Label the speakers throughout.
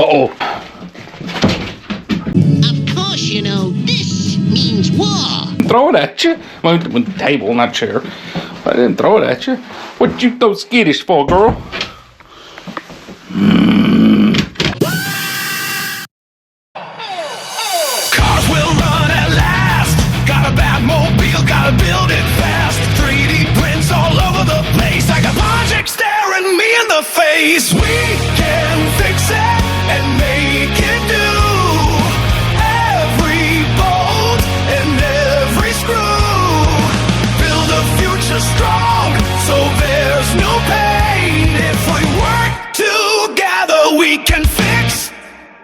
Speaker 1: Uh-oh.
Speaker 2: Of course, you know, this means war.
Speaker 1: Throw it at you. Well, with the table, not chair. I didn't throw it at you. What'd you throw skittish for, girl?
Speaker 3: Cars will run at last. Got a Batmobile, gotta build it fast. 3D prints all over the place. I got logic staring me in the face. We can fix it and make it do. Every bolt and every screw. Build a future strong, so there's no pain. If we work together, we can fix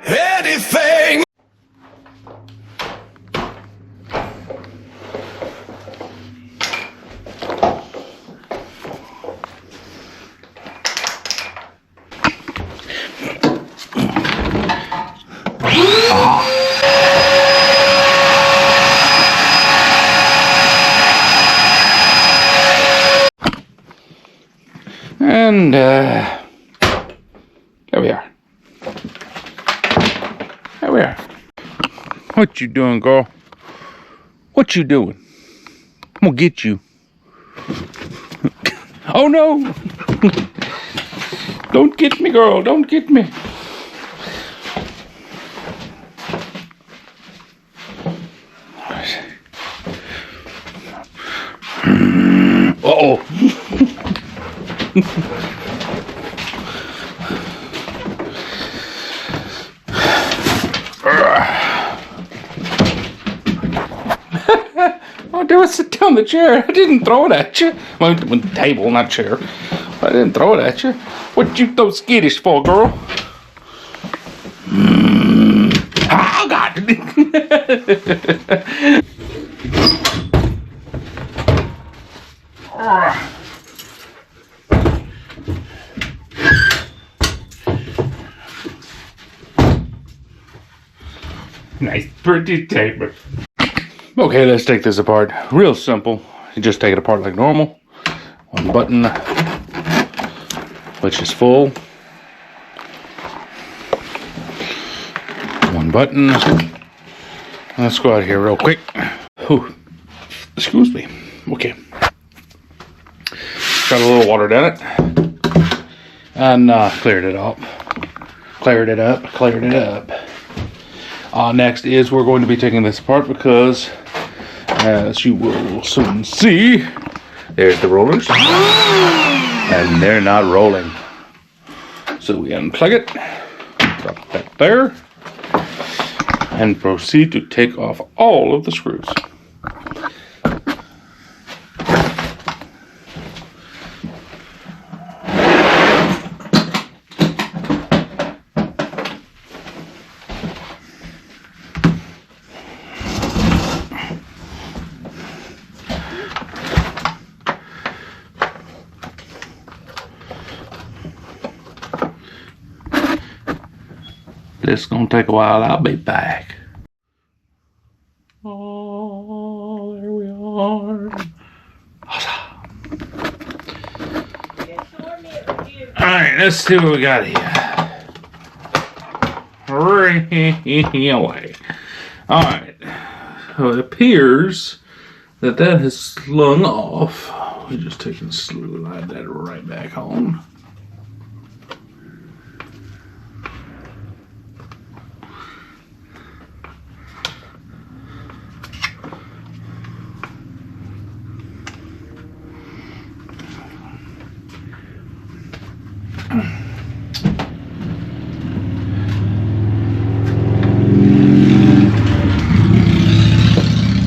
Speaker 3: anything.
Speaker 1: And, there we are. There we are. What you doing, girl? What you doing? I'm gonna get you. Oh, no! Don't get me, girl. Don't get me. Uh-oh. Oh, do I sit down the chair? I didn't throw it at you. Well, with the table, not chair. I didn't throw it at you. What'd you throw skittish for, girl? Oh, God. Nice, pretty table. Okay, let's take this apart. Real simple. You just take it apart like normal. One button, which is full. One button. Let's go out here real quick. Whew. Excuse me. Okay. Got a little water down it. And cleared it up. Cleared it up. Next is we're going to be taking this apart because, as you will soon see, there's the rollers, and they're not rolling. So we unplug it, drop that there, and proceed to take off all of the screws. This is gonna take a while. I'll be back. Oh, there we are. Alright, let's see what we got here. Away. Alright. So it appears that has slung off. We just take and slide that right back on.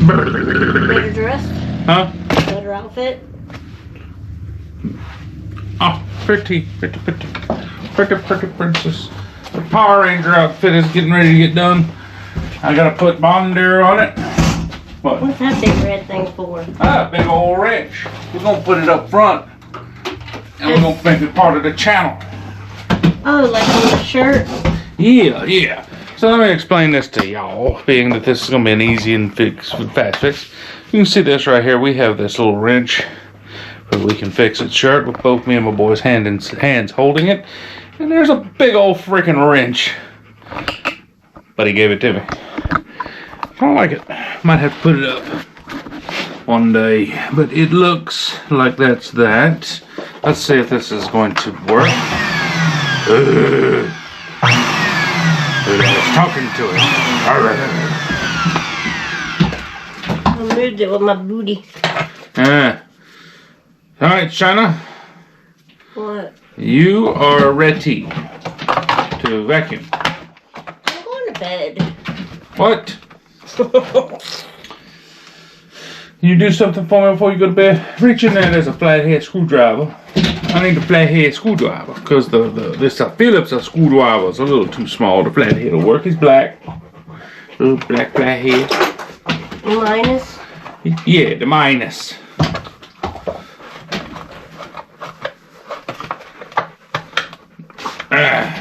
Speaker 4: Better dressed?
Speaker 1: Huh?
Speaker 4: Better outfit?
Speaker 1: Oh, pretty princess. The Power Ranger outfit is getting ready to get done. I gotta put Bonder on it. What?
Speaker 4: What's that big red thing for?
Speaker 1: Big old wrench. We're gonna put it up front. And we're gonna make it part of the channel.
Speaker 4: Oh, like on the shirt?
Speaker 1: Yeah. So let me explain this to y'all, being that this is going to be an easy and fast fix. You can see this right here. We have this little wrench where we can fix its shirt with both me and my boy's hands holding it. And there's a big old freaking wrench but he gave it to me. I don't like it. Might have to put it up one day, but it looks like that's that. Let's see if this is going to work. I was talking to it.
Speaker 4: I moved it with my booty.
Speaker 1: Alright, Shana.
Speaker 4: What?
Speaker 1: You are ready to vacuum.
Speaker 4: I'm going to bed.
Speaker 1: What? You do something for me before you go to bed? Reach in there, there's a flathead screwdriver. I need a flathead screwdriver because this Phillips screwdriver is a little too small. The flathead will work. It's black. Little black flathead.
Speaker 4: Minus?
Speaker 1: Yeah, the minus.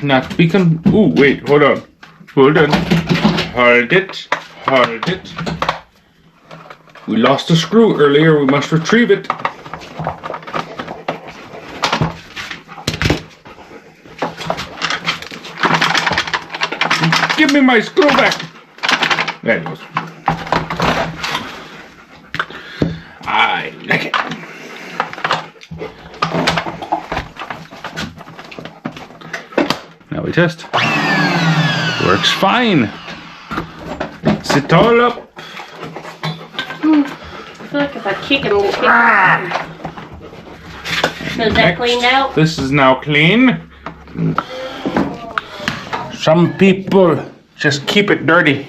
Speaker 1: Not beacon. Ooh, wait, hold on. Hold on. Hold it. Hold it. We lost a screw earlier. We must retrieve it. Give me my screw back. There it goes. I like it. Now we test. Works fine. Sit all up.
Speaker 4: I feel like if I kick him, we'll kick him. Is that cleaned out?
Speaker 1: This is now clean. Some people just keep it dirty.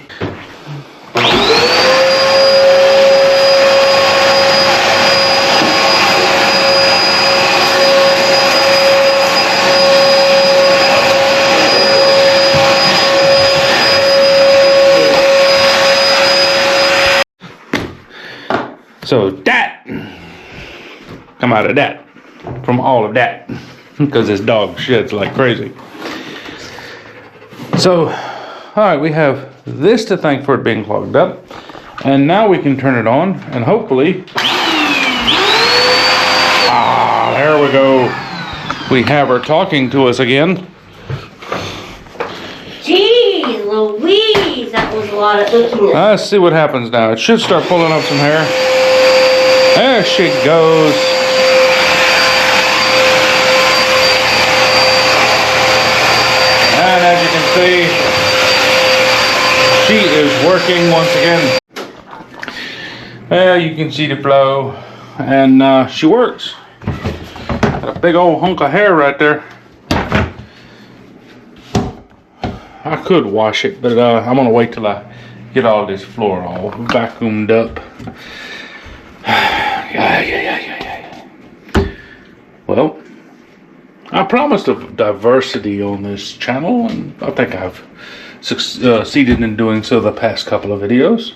Speaker 1: So that come out of that, from all of that, because this dog shits like crazy. So, all right, we have this to thank for it being clogged up, and now we can turn it on, and hopefully, there we go. We have her talking to us again.
Speaker 4: Jeez Louise, that was a lot of looking at.
Speaker 1: Let's see what happens now. It should start pulling up some hair. There she goes. And as you can see, she is working once again. Well, you can see the flow, and she works. Got a big old hunk of hair right there. I could wash it, but I'm gonna wait till I get all this floor all vacuumed up. Well, I promised a diversity on this channel, and I think I've succeeded in doing so the past couple of videos.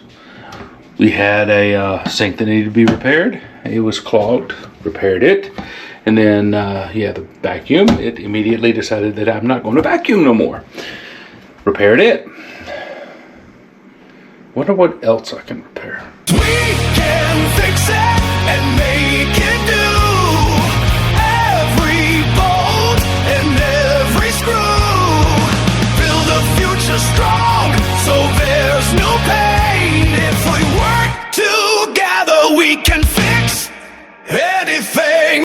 Speaker 1: We had a sink that needed to be repaired. It was clogged, repaired it, and then the vacuum, it immediately decided that I'm not going to vacuum no more. Repaired it. Wonder what else I can repair.
Speaker 3: We can fix it and make